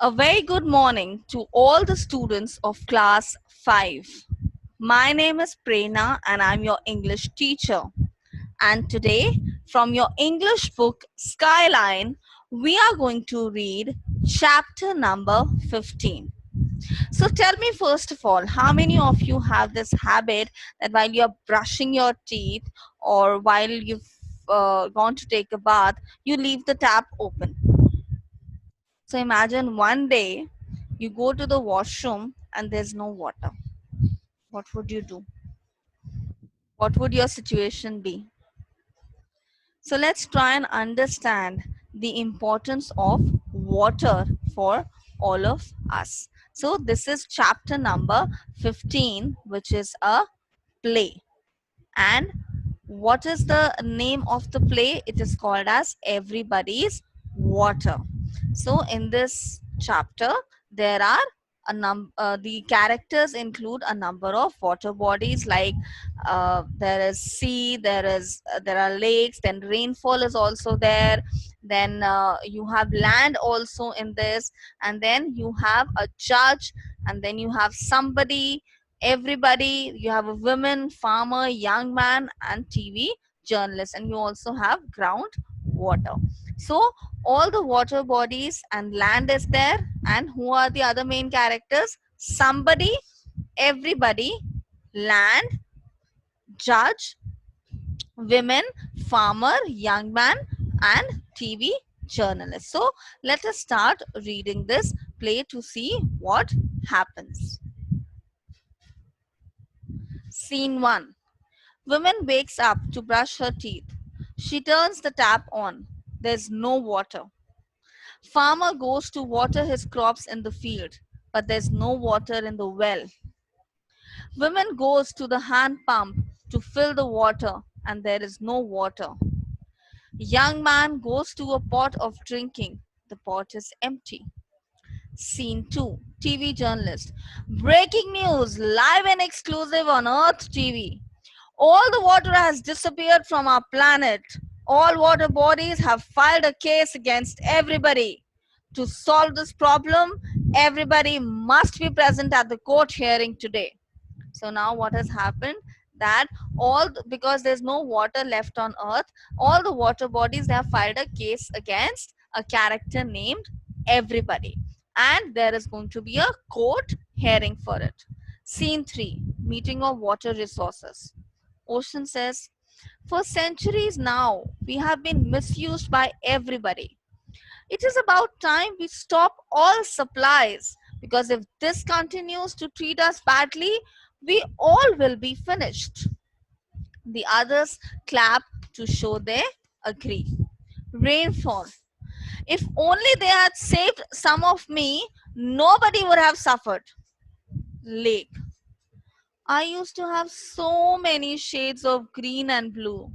A very good morning to all the students of class 5. My name is Prerna and I'm your English teacher. And today, from your English book Skyline, we are going to read chapter number 15. So tell me first of all, how many of you have this habit that while you're brushing your teeth or while you've gone to take a bath, you leave the tap open? So imagine one day you go to the washroom and there's no water. What would you do? What would your situation be? So let's try and understand the importance of water for all of us. So this is chapter number 15, which is a play. And what is the name of the play? It is called as Everybody's Water. So in this chapter, there are the characters include a number of water bodies like there is sea, there are lakes, then rainfall is also there, then you have land also in this, and then you have a judge, and then you have somebody, everybody, you have a woman, farmer, young man, and TV journalist, and you also have ground water. So all the water bodies and land is there, and who are the other main characters? Somebody, everybody, land, judge, women, farmer, young man, and TV journalist. So let us start reading this play to see what happens. Scene 1. Woman wakes up to brush her teeth. She turns the tap on. There's no water. Farmer goes to water his crops in the field, but there's no water in the well. Woman goes to the hand pump to fill the water, and there is no water. Young man goes to a pot of drinking. The pot is empty. Scene 2. TV journalist. Breaking news, live and exclusive on Earth TV. All the water has disappeared from our planet. All water bodies have filed a case against everybody. To solve this problem, everybody must be present at the court hearing today. So now what has happened, that because there's no water left on earth, all the water bodies, they have filed a case against a character named everybody, and there is going to be a court hearing for it. Scene 3. Meeting of water resources. Ocean says, for centuries now, we have been misused by everybody. It is about time we stop all supplies, because if this continues to treat us badly, we all will be finished. The others clap to show they agree. Rainfall. If only they had saved some of me, nobody would have suffered. Lake. I used to have so many shades of green and blue.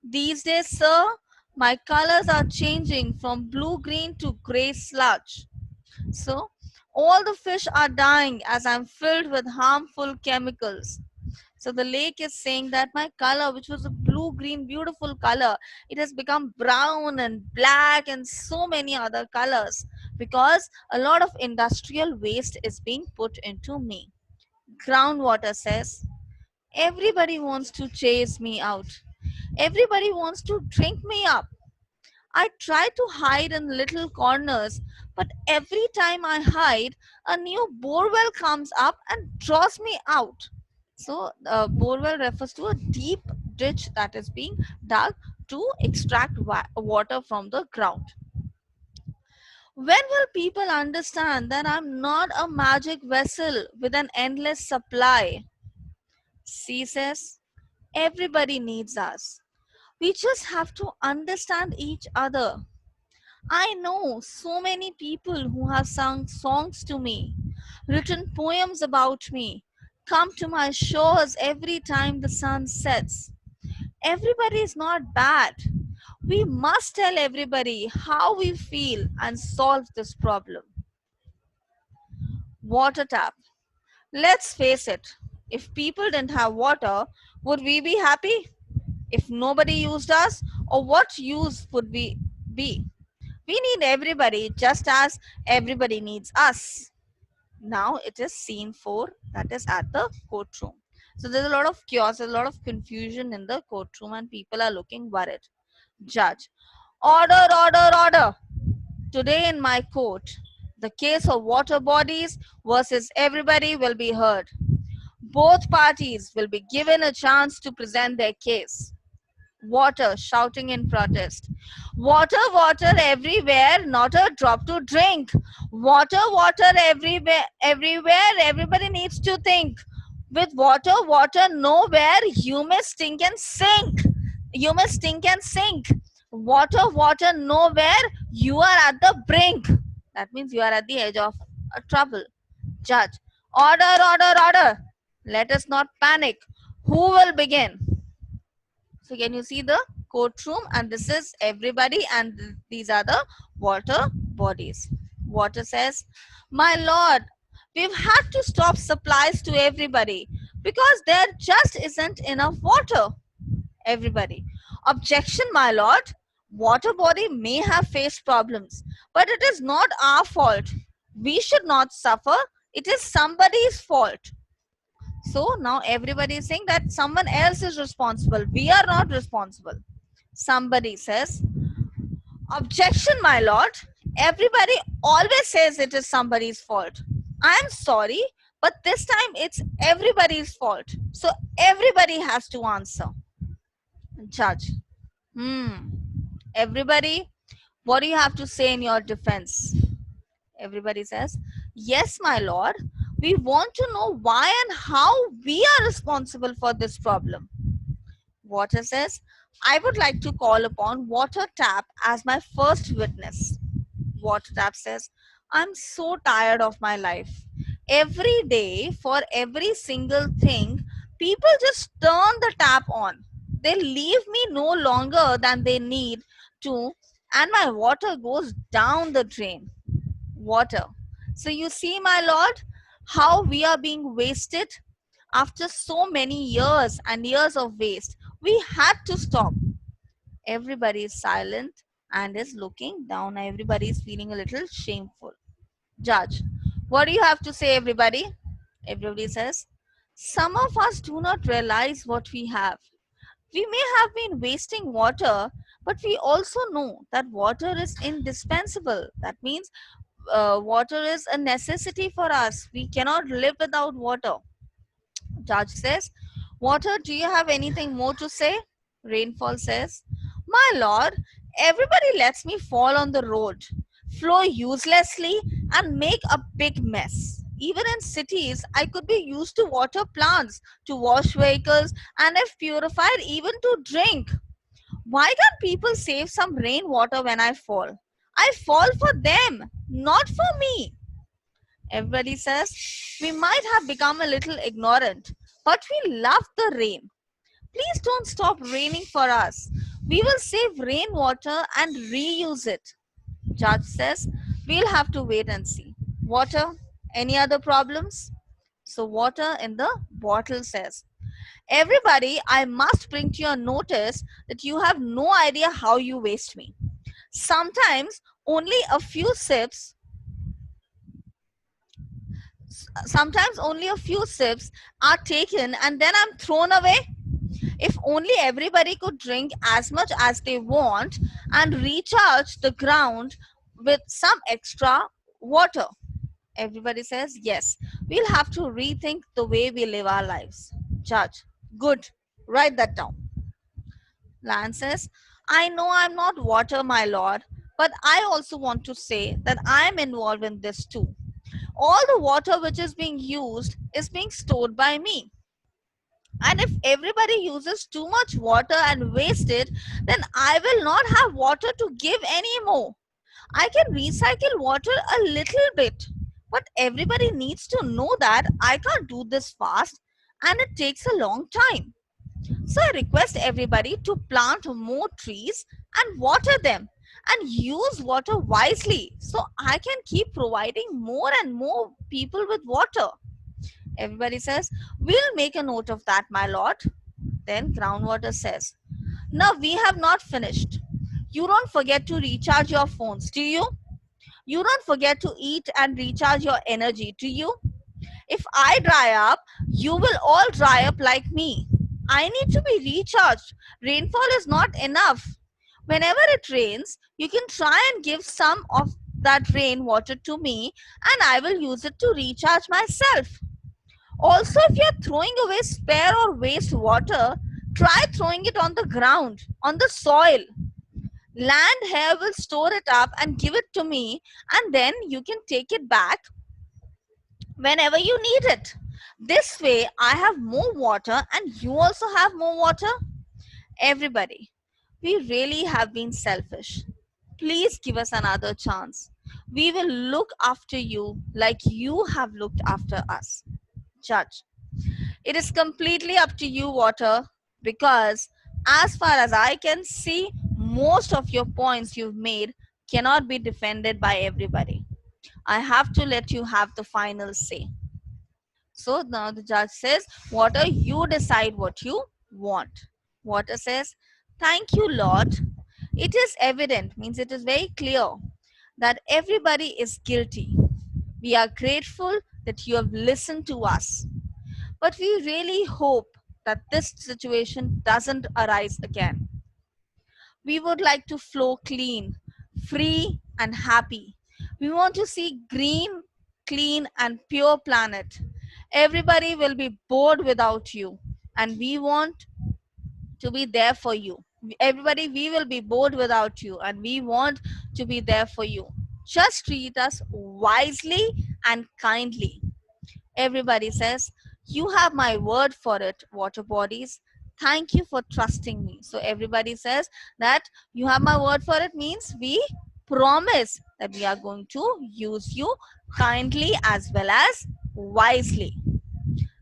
These days, sir, my colors are changing from blue green to gray sludge. So, all the fish are dying as I'm filled with harmful chemicals. So, the lake is saying that my color, which was a blue green, beautiful color, it has become brown and black and so many other colors because a lot of industrial waste is being put into me. Groundwater says, everybody wants to chase me out. Everybody wants to drink me up. I try to hide in little corners, but every time I hide, a new borewell comes up and draws me out. So, borewell refers to a deep ditch that is being dug to extract water from the ground. When will people understand that I'm not a magic vessel with an endless supply? C says, everybody needs us. We just have to understand each other. I know so many people who have sung songs to me, written poems about me, come to my shores every time the sun sets. Everybody is not bad. We must tell everybody how we feel and solve this problem. Water tap. Let's face it, if people didn't have water, would we be happy? If nobody used us, or what use would we be? We need everybody just as everybody needs us. Now it is scene 4, that is at the courtroom. So there's a lot of chaos, there's a lot of confusion in the courtroom, and people are looking worried. Judge: order, order, order. Today in my court, the case of water bodies versus everybody will be heard. Both parties will be given a chance to present their case. Water shouting in protest. Water, water everywhere, not a drop to drink. Water, water everywhere, everywhere, everybody needs to think. With water, water nowhere, you may stink and sink. You may stink and sink. Water, water nowhere, you are at the brink. That means you are at the edge of a trouble. Judge: order, order, order. Let us not panic. Who will begin? So can you see the courtroom, and this is everybody, and these are the water bodies. Water says, my lord, we've had to stop supplies to everybody because there just isn't enough water. Everybody: objection, my lord. Water body may have faced problems, but it is not our fault. We should not suffer. It is somebody's fault. So now everybody is saying that someone else is responsible. We are not responsible. Somebody says, objection, my lord. Everybody always says it is somebody's fault. I'm sorry, but this time it's everybody's fault. So everybody has to answer. Judge: everybody, what do you have to say in your defense? Everybody says, yes, my lord. We want to know why and how we are responsible for this problem. Water says, I would like to call upon Water Tap as my first witness. Water Tap says, I'm so tired of my life. Every day, for every single thing, people just turn the tap on. They leave me no longer than they need to, and my water goes down the drain. Water: so you see, my lord, how we are being wasted. After so many years and years of waste, we had to stop. Everybody is silent and is looking down. Everybody is feeling a little shameful. Judge: what do you have to say, everybody? Everybody says, some of us do not realize what we have. We may have been wasting water, but we also know that water is indispensable. That means water is a necessity for us. We cannot live without water. Judge says, water, do you have anything more to say? Rainfall says, my lord, everybody lets me fall on the road, flow uselessly, and make a big mess. Even in cities, I could be used to water plants, to wash vehicles, and if purified, even to drink. Why can't people save some rainwater when I fall? I fall for them, not for me. Everybody says, we might have become a little ignorant, but we love the rain. Please don't stop raining for us. We will save rainwater and reuse it. Judge says, we'll have to wait and see. Water, any other problems? So, water in the bottle says, everybody, I must bring to your notice that you have no idea how you waste me. Sometimes only a few sips sometimes only a few sips are taken and then I'm thrown away. If only everybody could drink as much as they want and recharge the ground with some extra water. Everybody says, yes, we'll have to rethink the way we live our lives. Judge: good, write that down. Lion says, I know I'm not water, my lord, but I also want to say that I am involved in this too. All the water which is being used is being stored by me. And if everybody uses too much water and waste it, then I will not have water to give anymore. I can recycle water a little bit, but everybody needs to know that I can't do this fast and it takes a long time. So I request everybody to plant more trees and water them and use water wisely so I can keep providing more and more people with water. Everybody says, we'll make a note of that, my lord. Then groundwater says, now we have not finished. You don't forget to recharge your phones, do you? You don't forget to eat and recharge your energy, do you? If I dry up, you will all dry up like me. I need to be recharged. Rainfall is not enough. Whenever it rains, you can try and give some of that rain water to me, and I will use it to recharge myself. Also, if you're throwing away spare or waste water, try throwing it on the ground, on the soil. Land here will store it up and give it to me, and then you can take it back whenever you need it. This way, I have more water and you also have more water. Everybody, we really have been selfish. Please give us another chance. We will look after you like you have looked after us. Judge. It is completely up to you, water, because as far as I can see, most of your points you've made cannot be defended by everybody. I have to let you have the final say. So now the judge says, Water, you decide what you want. Water says, Thank you, Lord. It is evident, means it is very clear that everybody is guilty. We are grateful that you have listened to us. But we really hope that this situation doesn't arise again. We would like to flow clean, free, and happy. We want to see green, clean, and pure planet. Everybody will be bored without you, and we want to be there for you. Everybody, we will be bored without you, and we want to be there for you. Just treat us wisely and kindly. Everybody says, You have my word for it, water bodies. Thank you for trusting me. So everybody says that you have my word for it means we promise that we are going to use you kindly as well as wisely.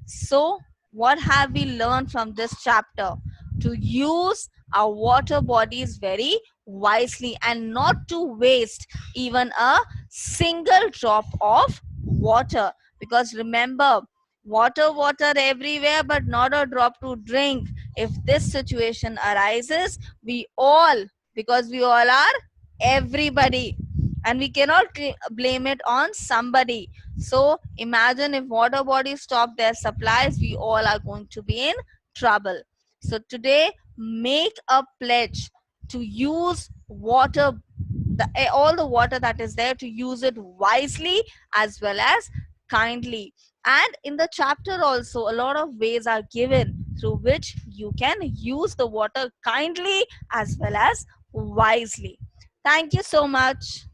So, what have we learned from this chapter? To use our water bodies very wisely and not to waste even a single drop of water. Because remember, water everywhere, but not a drop to drink. If this situation arises, we all, because we all are everybody, and we cannot blame it on somebody. So imagine if water bodies stop their supplies, we all are going to be in trouble. So today, make a pledge to use water, all the water that is there, to use it wisely as well as kindly. And in the chapter also, a lot of ways are given through which you can use the water kindly as well as wisely. Thank you so much.